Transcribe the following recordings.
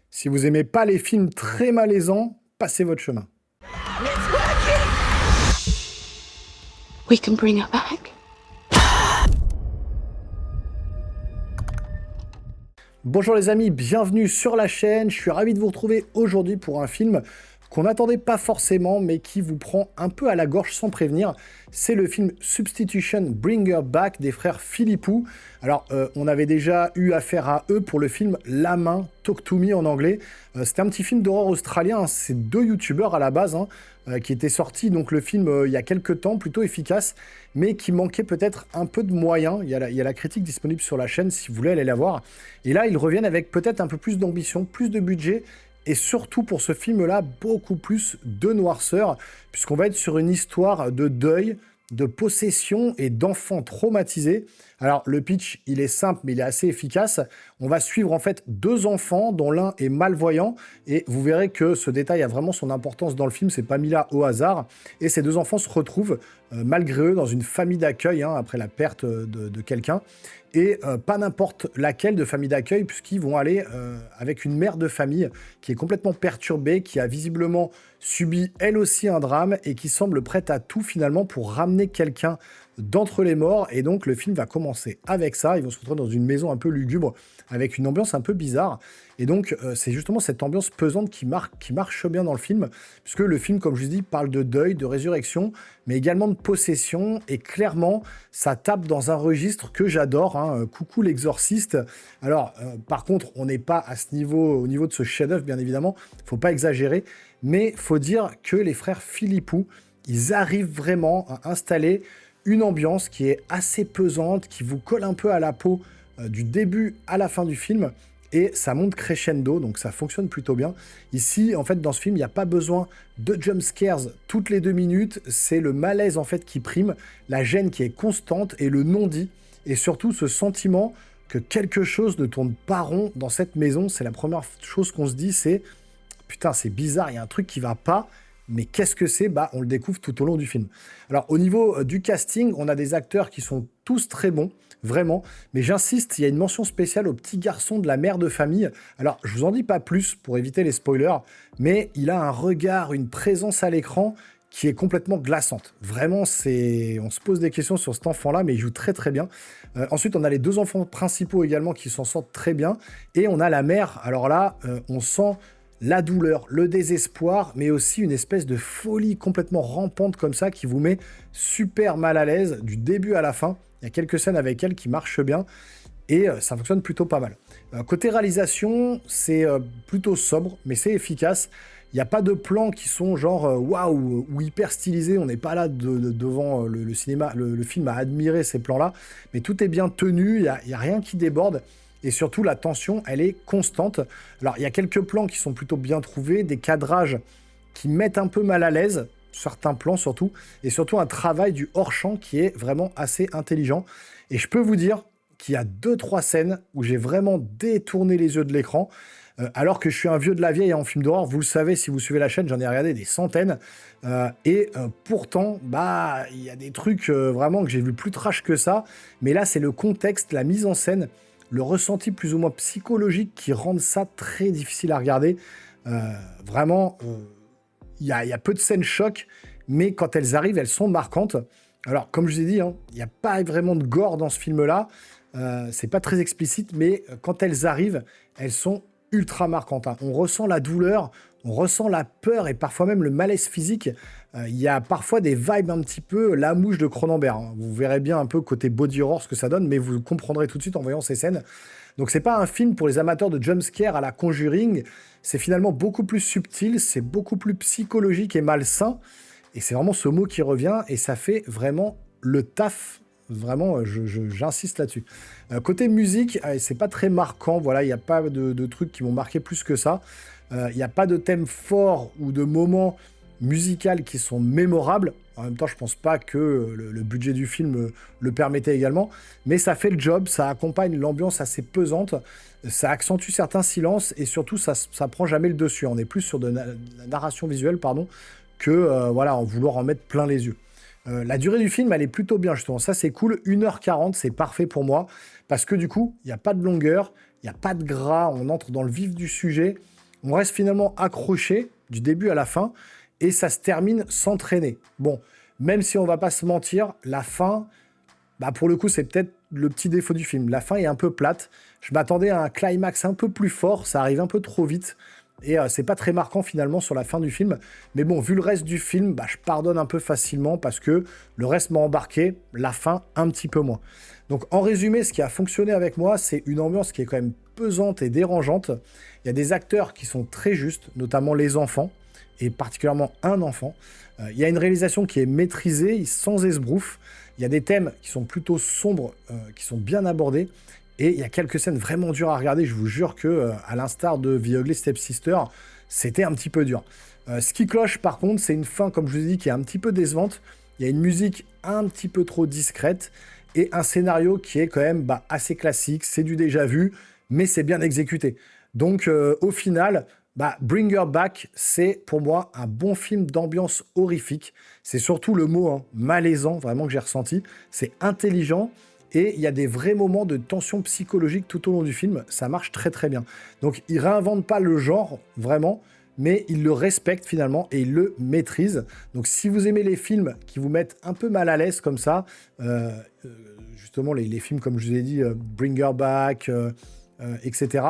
Si vous aimez pas les films très malaisants, passez votre chemin. We can bring her back. Bonjour les amis, bienvenue sur la chaîne. Je suis ravi de vous retrouver aujourd'hui pour un film qu'on n'attendait pas forcément, mais qui vous prend un peu à la gorge sans prévenir. C'est le film Substitution Bring Her Back des frères Philippou. Alors, on avait déjà eu affaire à eux pour le film La Main, Talk to Me en anglais. C'était un petit film d'horreur australien, hein. C'est deux youtubeurs à la base, hein, qui étaient sortis, donc le film il y a quelques temps, plutôt efficace, mais qui manquait peut-être un peu de moyens. Il y a la critique disponible sur la chaîne si vous voulez aller la voir. Et là, ils reviennent avec peut-être un peu plus d'ambition, plus de budget, et surtout pour ce film-là, beaucoup plus de noirceur, puisqu'on va être sur une histoire de deuil, de possession et d'enfants traumatisés. Alors le pitch, il est simple, mais il est assez efficace. On va suivre en fait deux enfants, dont l'un est malvoyant, et vous verrez que ce détail a vraiment son importance dans le film, c'est pas mis là au hasard. Et ces deux enfants se retrouvent, malgré eux, dans une famille d'accueil, hein, après la perte de quelqu'un. Et pas n'importe laquelle de famille d'accueil, puisqu'ils vont aller avec une mère de famille qui est complètement perturbée, qui a visiblement subi elle aussi un drame et qui semble prête à tout finalement pour ramener quelqu'un d'entre les morts. Et donc le film va commencer avec ça. Ils vont se retrouver dans une maison un peu lugubre avec une ambiance un peu bizarre. Et donc c'est justement cette ambiance pesante qui marche bien dans le film, puisque le film, comme je vous dis, parle de deuil, de résurrection, mais également de possession. Et clairement, ça tape dans un registre que j'adore, hein. Coucou l'exorciste. Alors par contre, on n'est pas à ce niveau, au niveau de ce chef-d'œuvre, bien évidemment. Faut pas exagérer, mais faut dire que les frères Philippou, ils arrivent vraiment à installer une ambiance qui est assez pesante, qui vous colle un peu à la peau du début à la fin du film, et ça monte crescendo, donc ça fonctionne plutôt bien. Ici, en fait, dans ce film, il n'y a pas besoin de jump scares toutes les 2 minutes, c'est le malaise en fait qui prime, la gêne qui est constante et le non-dit, et surtout ce sentiment que quelque chose ne tourne pas rond dans cette maison. C'est la première chose qu'on se dit, c'est putain, c'est bizarre, il y a un truc qui va pas. Mais qu'est-ce que c'est? Bah, on le découvre tout au long du film. Alors, au niveau du casting, on a des acteurs qui sont tous très bons, vraiment. Mais j'insiste, il y a une mention spéciale au petit garçon de la mère de famille. Alors, je vous en dis pas plus pour éviter les spoilers, mais il a un regard, une présence à l'écran qui est complètement glaçante. Vraiment, on se pose des questions sur cet enfant-là, mais il joue très très bien. Ensuite, on a les deux enfants principaux également qui s'en sortent très bien. Et on a la mère. Alors là, on sent la douleur, le désespoir, mais aussi une espèce de folie complètement rampante comme ça qui vous met super mal à l'aise du début à la fin. Il y a quelques scènes avec elle qui marchent bien et ça fonctionne plutôt pas mal. Côté réalisation, c'est plutôt sobre, mais c'est efficace. Il n'y a pas de plans qui sont genre waouh ou hyper stylisés. On n'est pas là devant le cinéma, le film à admirer ces plans-là, mais tout est bien tenu, il y a rien qui déborde. Et surtout, la tension, elle est constante. Alors, il y a quelques plans qui sont plutôt bien trouvés, des cadrages qui mettent un peu mal à l'aise, certains plans surtout, et surtout un travail du hors-champ qui est vraiment assez intelligent. Et je peux vous dire qu'il y a 2-3 scènes où j'ai vraiment détourné les yeux de l'écran, alors que je suis un vieux de la vieille en film d'horreur. Vous le savez, si vous suivez la chaîne, j'en ai regardé des centaines. Pourtant, bah, il y a des trucs vraiment que j'ai vu plus trash que ça. Mais là, c'est le contexte, la mise en scène, le ressenti plus ou moins psychologique qui rendent ça très difficile à regarder. Vraiment, il y a peu de scènes choc, mais quand elles arrivent, elles sont marquantes. Alors, comme je vous ai dit, hein, il n'y a pas vraiment de gore dans ce film-là. C'est pas très explicite, mais quand elles arrivent, elles sont ultra marquantes, hein. On ressent la douleur, on ressent la peur et parfois même le malaise physique. Il y a parfois des vibes un petit peu la mouche de Cronenberg, hein. Vous verrez bien un peu côté body horror ce que ça donne, mais vous comprendrez tout de suite en voyant ces scènes. Donc c'est pas un film pour les amateurs de jumpscare à la Conjuring, c'est finalement beaucoup plus subtil, c'est beaucoup plus psychologique et malsain, et c'est vraiment ce mot qui revient, et ça fait vraiment le taf. Vraiment, j'insiste là-dessus. Côté musique, c'est pas très marquant, voilà, il n'y a pas de trucs qui m'ont marqué plus que ça. Il n'y a pas de thème fort ou de moments musicaux qui sont mémorables. En même temps, je pense pas que le budget du film le permettait également, mais ça fait le job, ça accompagne l'ambiance assez pesante, ça accentue certains silences et surtout ça prend jamais le dessus. On est plus sur de la narration visuelle, pardon, que voilà, en vouloir en mettre plein les yeux. La durée du film, elle est plutôt bien, justement. Ça, c'est cool. 1h40, c'est parfait pour moi. Parce que du coup, il n'y a pas de longueur, il n'y a pas de gras. On entre dans le vif du sujet. on reste finalement accroché du début à la fin, et ça se termine sans traîner. Bon, même si on va pas se mentir, la fin, bah pour le coup, c'est peut-être le petit défaut du film. La fin est un peu plate. Je m'attendais à un climax un peu plus fort, ça arrive un peu trop vite. Et c'est pas très marquant finalement sur la fin du film. Mais bon, vu le reste du film, bah, je pardonne un peu facilement parce que le reste m'a embarqué, la fin un petit peu moins. Donc en résumé, ce qui a fonctionné avec moi, c'est une ambiance qui est quand même pesante et dérangeante. Il y a des acteurs qui sont très justes, notamment les enfants, et particulièrement un enfant. Il y a une réalisation qui est maîtrisée, sans esbrouf. Il y a des thèmes qui sont plutôt sombres, qui sont bien abordés. Et il y a quelques scènes vraiment dures à regarder. Je vous jure que, à l'instar de The Ugly Stepsister, c'était un petit peu dur. Ce qui cloche, par contre, c'est une fin, comme je vous ai dit, qui est un petit peu décevante. Il y a une musique un petit peu trop discrète et un scénario qui est quand même assez classique. C'est du déjà vu, mais c'est bien exécuté. Donc, au final, Bring Her Back, c'est pour moi un bon film d'ambiance horrifique. C'est surtout le mot malaisant, vraiment, que j'ai ressenti. C'est intelligent. Et il y a des vrais moments de tension psychologique tout au long du film. Ça marche très très bien. Donc il réinvente pas le genre, vraiment, mais il le respecte finalement et il le maîtrise. Donc si vous aimez les films qui vous mettent un peu mal à l'aise comme ça, justement les films comme je vous ai dit, Bring Her Back, etc.,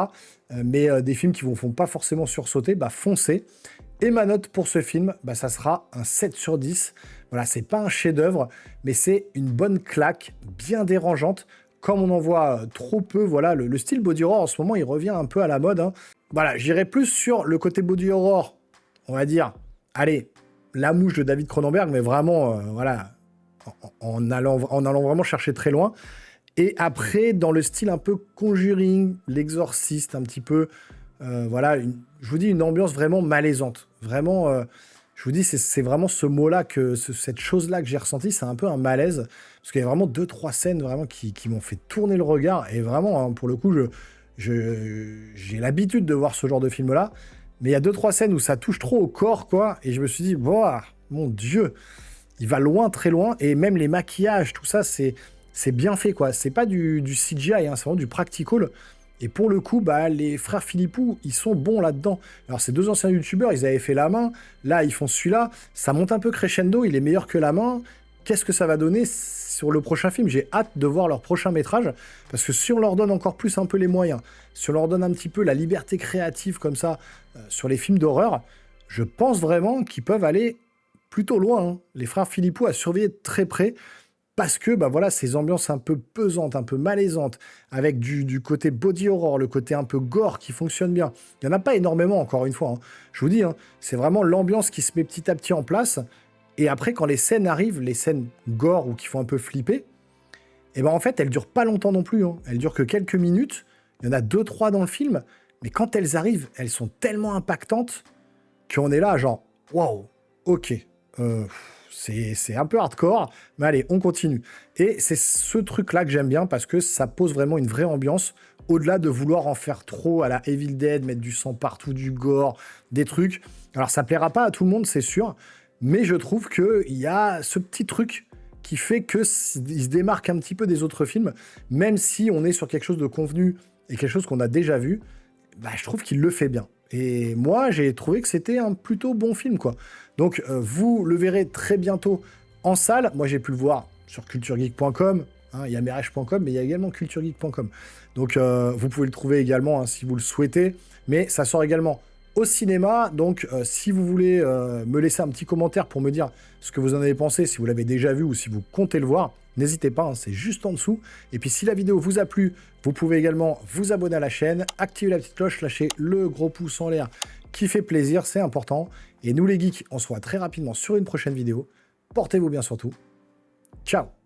mais des films qui vous font pas forcément sursauter, foncez. Et ma note pour ce film, ça sera un 7 sur 10. Voilà, c'est pas un chef-d'œuvre, mais c'est une bonne claque, bien dérangeante. Comme on en voit trop peu, voilà, le style body horror en ce moment, il revient un peu à la mode. Voilà, j'irai plus sur le côté body horror, on va dire, allez, La Mouche de David Cronenberg, mais vraiment, voilà, en allant vraiment chercher très loin. Et après, dans le style un peu Conjuring, L'Exorciste, un petit peu, voilà, je vous dis, une ambiance vraiment malaisante. Vraiment, je vous dis, c'est vraiment ce mot-là, cette chose-là que j'ai ressenti, c'est un peu un malaise. Parce qu'il y a vraiment 2-3 scènes vraiment qui m'ont fait tourner le regard. Et vraiment, pour le coup, j'ai l'habitude de voir ce genre de film-là. Mais il y a 2-3 scènes où ça touche trop au corps, quoi. Et je me suis dit, mon Dieu, il va loin, très loin. Et même les maquillages, tout ça, c'est bien fait, quoi. C'est pas du CGI, c'est vraiment du practical. Et pour le coup, les frères Philippou, ils sont bons là-dedans. Alors, ces deux anciens youtubeurs, ils avaient fait La Main. Là, ils font celui-là. Ça monte un peu crescendo. Il est meilleur que La Main. Qu'est-ce que ça va donner sur le prochain film? J'ai hâte de voir leur prochain métrage. Parce que si on leur donne encore plus un peu les moyens, si on leur donne un petit peu la liberté créative comme ça sur les films d'horreur, je pense vraiment qu'ils peuvent aller plutôt loin. Les frères Philippou à surveiller de très près. Parce que, voilà, ces ambiances un peu pesantes, un peu malaisantes, avec du côté body horror, le côté un peu gore qui fonctionne bien. Il n'y en a pas énormément, encore une fois. Je vous dis, c'est vraiment l'ambiance qui se met petit à petit en place. Et après, quand les scènes arrivent, les scènes gore ou qui font un peu flipper, en fait, elles durent pas longtemps non plus. Elles durent que quelques minutes. Il y en a 2-3 dans le film. Mais quand elles arrivent, elles sont tellement impactantes qu'on est là, genre, waouh, ok, c'est un peu hardcore, mais allez, on continue. Et c'est ce truc-là que j'aime bien parce que ça pose vraiment une vraie ambiance, au-delà de vouloir en faire trop à la Evil Dead, mettre du sang partout, du gore, des trucs. Alors ça plaira pas à tout le monde, c'est sûr, mais je trouve qu'il y a ce petit truc qui fait qu'il se démarque un petit peu des autres films, même si on est sur quelque chose de convenu et quelque chose qu'on a déjà vu, je trouve qu'il le fait bien. Et moi, j'ai trouvé que c'était un plutôt bon film, quoi. Donc, vous le verrez très bientôt en salle. Moi, j'ai pu le voir sur culturegeek.com. Il y a merech.com, mais il y a également culturegeek.com. Donc, vous pouvez le trouver également si vous le souhaitez. Mais ça sort également au cinéma. Donc, si vous voulez me laisser un petit commentaire pour me dire ce que vous en avez pensé, si vous l'avez déjà vu ou si vous comptez le voir, n'hésitez pas, c'est juste en dessous. Et puis, si la vidéo vous a plu, vous pouvez également vous abonner à la chaîne, activer la petite cloche, lâcher le gros pouce en l'air qui fait plaisir, c'est important. Et nous les geeks, on se voit très rapidement sur une prochaine vidéo. Portez-vous bien surtout. Ciao!